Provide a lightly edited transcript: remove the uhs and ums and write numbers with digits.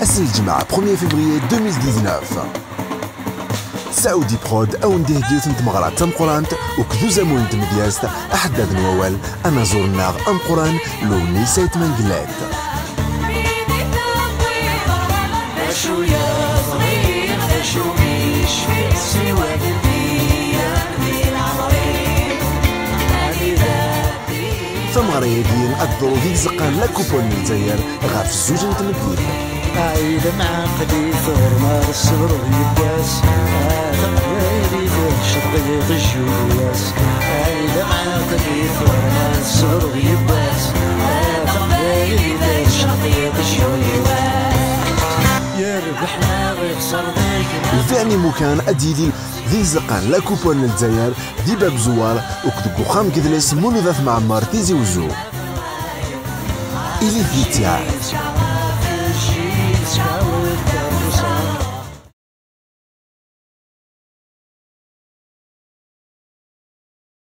أسل الجمعة 1 فبراير 2019. سعودي برود أو نديه ديوث نتمغرات تمقرانت وكذو زمون تمدياست أحداد نوال أنا زورناغ أمقران لو نيسايت من قلات ثمغريدين أدرو ذي زقان لا كوبون الجزائر غاف الزوج نتمديد عايد معقدي ثورنا الصبر يباس تقديري شطيط الجواس عايد معقدي ثورنا الصبر يباس تقديري شطيط الجواس يربحنا ويخسر ذيك الفعني مكان أديدي ذي زقان لا كوبون الجزائر ذي باب زوار وكدكو خام كذلس مولو ذات معمار تيزي وزو إلي ذي تاع